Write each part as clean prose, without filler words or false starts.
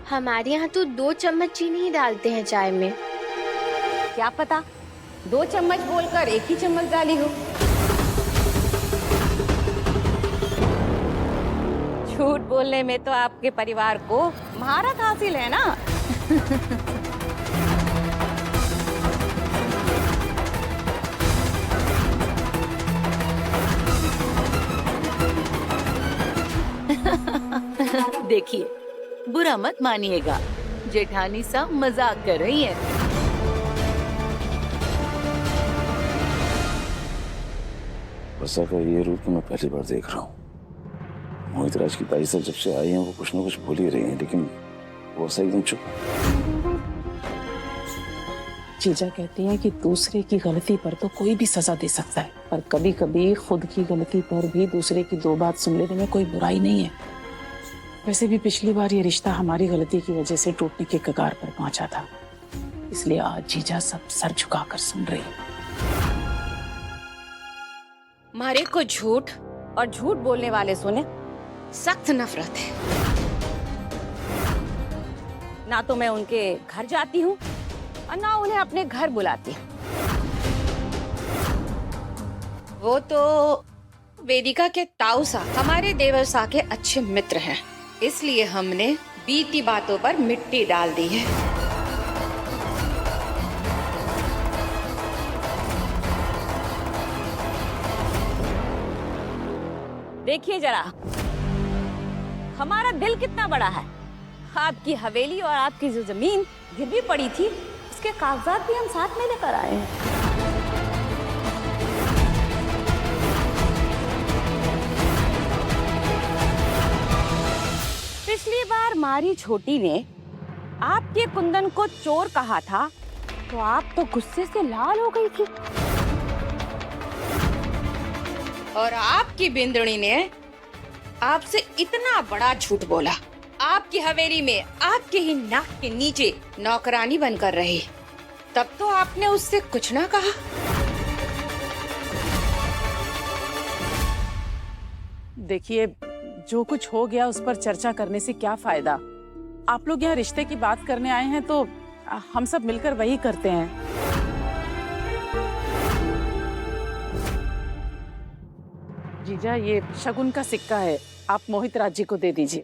हमारे यहाँ तो 2 चम्मच चीनी ही डालते हैं चाय में। क्या पता 2 चम्मच बोलकर 1 ही चम्मच डाली हो। झूठ बोलने में तो आपके परिवार को महारत हासिल है ना। देखिए, बुरा मत मानिएगा, जेठानी साहब मजाक कर रही है। वर्षा का ये रूप मैं पहली बार देख रहा हूँ। मोहित राज की ताई साहब जब से आई हैं वो कुछ न कुछ बोल ही रही हैं, लेकिन वर्षा एकदम चुप है। जीजा कहती हैं कि दूसरे की गलती पर तो कोई भी सजा दे सकता है, पर कभी कभी खुद की गलती पर भी दूसरे की 2 बात सुन लेने में कोई बुराई नहीं है। वैसे भी पिछली बार ये रिश्ता हमारी गलती की वजह से टूटने के कगार पर पहुंचा था, इसलिए आज जीजा सब सर झुकाकर सुन रही है। मारे को झूठ और झूठ बोलने वाले सुने सख्त नफरत है। ना तो मैं उनके घर जाती हूँ और ना उन्हें अपने घर बुलाती हूँ। वो तो वेदिका के ताऊ साहब हमारे देवर साहब के अच्छे मित्र हैं, इसलिए हमने बीती बातों पर मिट्टी डाल दी है। देखिए जरा, हमारा दिल कितना बड़ा है। आपकी हवेली और आपकी जो जमीन गिरवी पड़ी थी उसके कागजात भी हम साथ में लेकर आए हैं। पिछली बार मारी छोटी ने आपके कुंदन को चोर कहा था तो आप तो गुस्से से लाल हो गई थी, और आपकी बिंदुनी ने आपसे इतना बड़ा झूठ बोला। आपकी हवेली में आपके ही नाक के नीचे नौकरानी बनकर रही, तब तो आपने उससे कुछ ना कहा। देखिए, जो कुछ हो गया उस पर चर्चा करने से क्या फायदा। आप लोग यहाँ रिश्ते की बात करने आए हैं तो हम सब मिलकर वही करते हैं। जीजा, ये शगुन का सिक्का है, आप मोहित राज जी को दे दीजिए।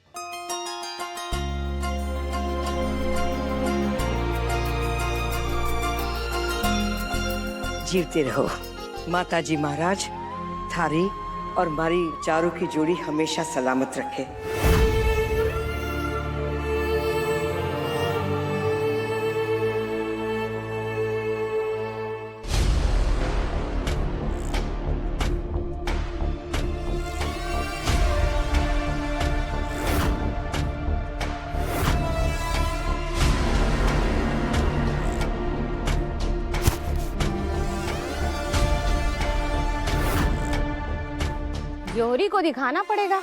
जीते रहो माताजी महाराज, थारी और मारी चारों की जोड़ी हमेशा सलामत रखे। जोहरी को दिखाना पड़ेगा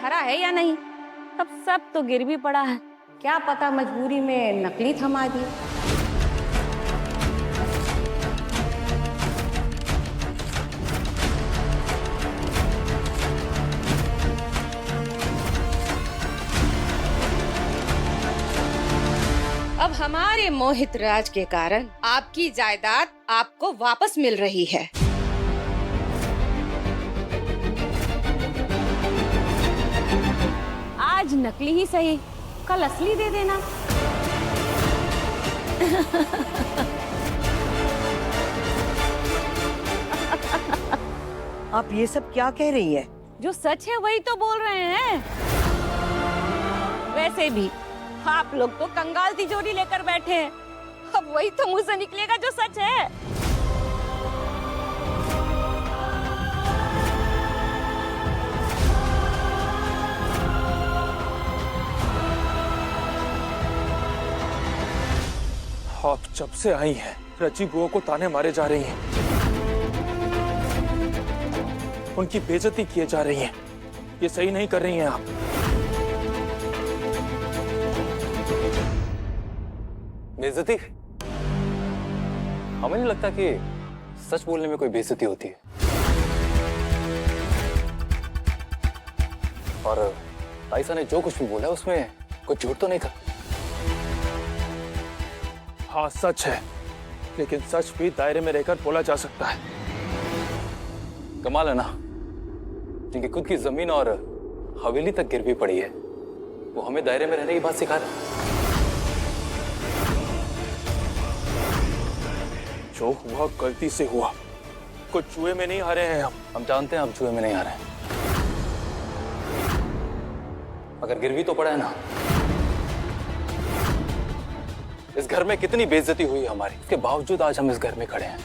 खरा है या नहीं। अब सब तो गिरवी पड़ा है, क्या पता मजबूरी में नकली थमा दी। अब हमारे मोहित राज के कारण आपकी जायदाद आपको वापस मिल रही है। आज नकली ही सही, कल असली दे देना। आप ये सब क्या कह रही हैं? जो सच है वही तो बोल रहे हैं। वैसे भी आप लोग तो कंगाल तिजोरी लेकर बैठे हैं, अब वही तो मुंह से निकलेगा जो सच है। आप जब से आई हैं रची बुआ को ताने मारे जा रही हैं, उनकी बेइज्जती किए जा रही हैं। ये सही नहीं कर रही हैं आप। बेइज्जती? हमें नहीं लगता कि सच बोलने में कोई बेइज्जती होती है। और ताईसा ने जो कुछ भी बोला उसमें कुछ झूठ तो नहीं था? हाँ सच है, लेकिन सच भी दायरे में रहकर बोला जा सकता है। कमाल है ना, जिनकी खुद की जमीन और हवेली तक गिरवी पड़ी है, वो हमें दायरे में रहने की बात सिखा रहे। जो हुआ गलती से हुआ, कुछ जुए में नहीं हारे हैं हम। हम जानते हैं आप जुए में नहीं आ रहे हैं, मगर गिरवी तो पड़ा है ना। इस घर में कितनी बेइज्जती हुई हमारी, इसके बावजूद आज हम इस घर में खड़े हैं।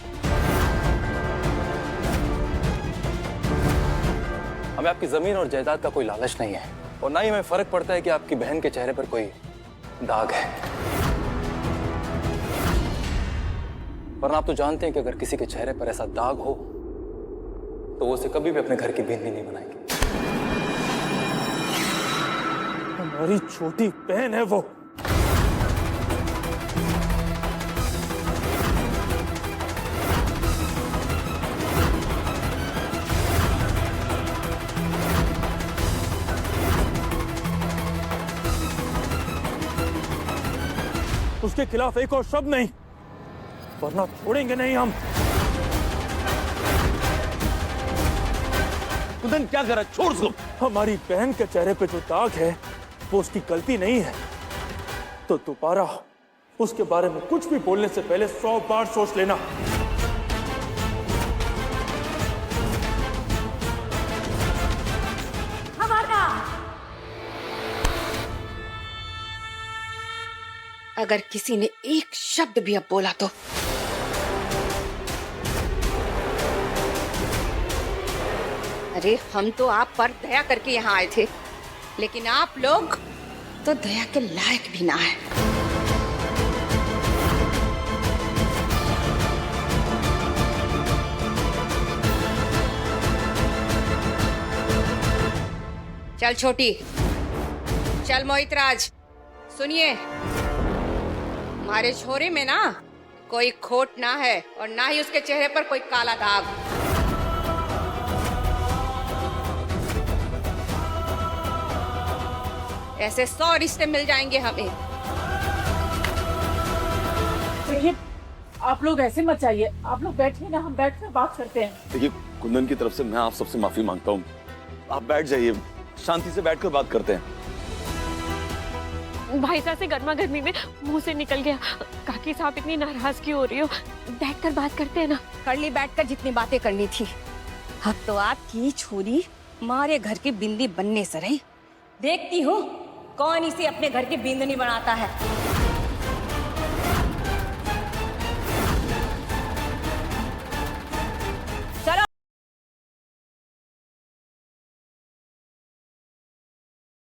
हमें आपकी जमीन और जायदाद का कोई लालच नहीं है, और ना ही हमें फर्क पड़ता है कि आपकी बहन के चेहरे पर कोई दाग है। वरना आप तो जानते हैं कि अगर किसी के चेहरे पर ऐसा दाग हो तो वो उसे कभी भी अपने घर की बिंदी नहीं बनाएंगे। हमारी छोटी बहन है वो। उसके खिलाफ एक और शब्द नहीं, वरना छोड़ेंगे नहीं हम। कुंदन क्या करा, छोड़ उसको। हमारी बहन के चेहरे पे जो दाग है वो उसकी गलती नहीं है, तो दोबारा उसके बारे में कुछ भी बोलने से पहले 100 बार सोच लेना। अगर किसी ने एक शब्द भी अब बोला तो अरे हम तो आप पर दया करके यहाँ आए थे, लेकिन आप लोग तो दया के लायक भी ना है। चल छोटी, चल मोहितराज, सुनिए, हमारे छोरे में ना कोई खोट ना है और ना ही उसके चेहरे पर कोई काला दाग। ऐसे 100 रिश्ते मिल जाएंगे हमें। देखिए, आप लोग ऐसे मत जाइए, आप लोग बैठिए ना, हम बैठ कर बात करते हैं। देखिए कुंदन की तरफ से मैं आप सबसे माफी मांगता हूँ, आप बैठ जाइए, शांति से बैठकर बात करते हैं। भाई साहब से गर्मा गर्मी में मुंह से निकल गया। काकी साहब इतनी नाराज क्यों हो रही हो? बैठकर बात करते हैं ना। कर ली बैठकर जितनी बातें करनी थी। अब तो आपकी छोरी हमारे घर की बिंदी बनने से रही। देखती हूँ कौन इसे अपने घर की बिंदनी बनाता है।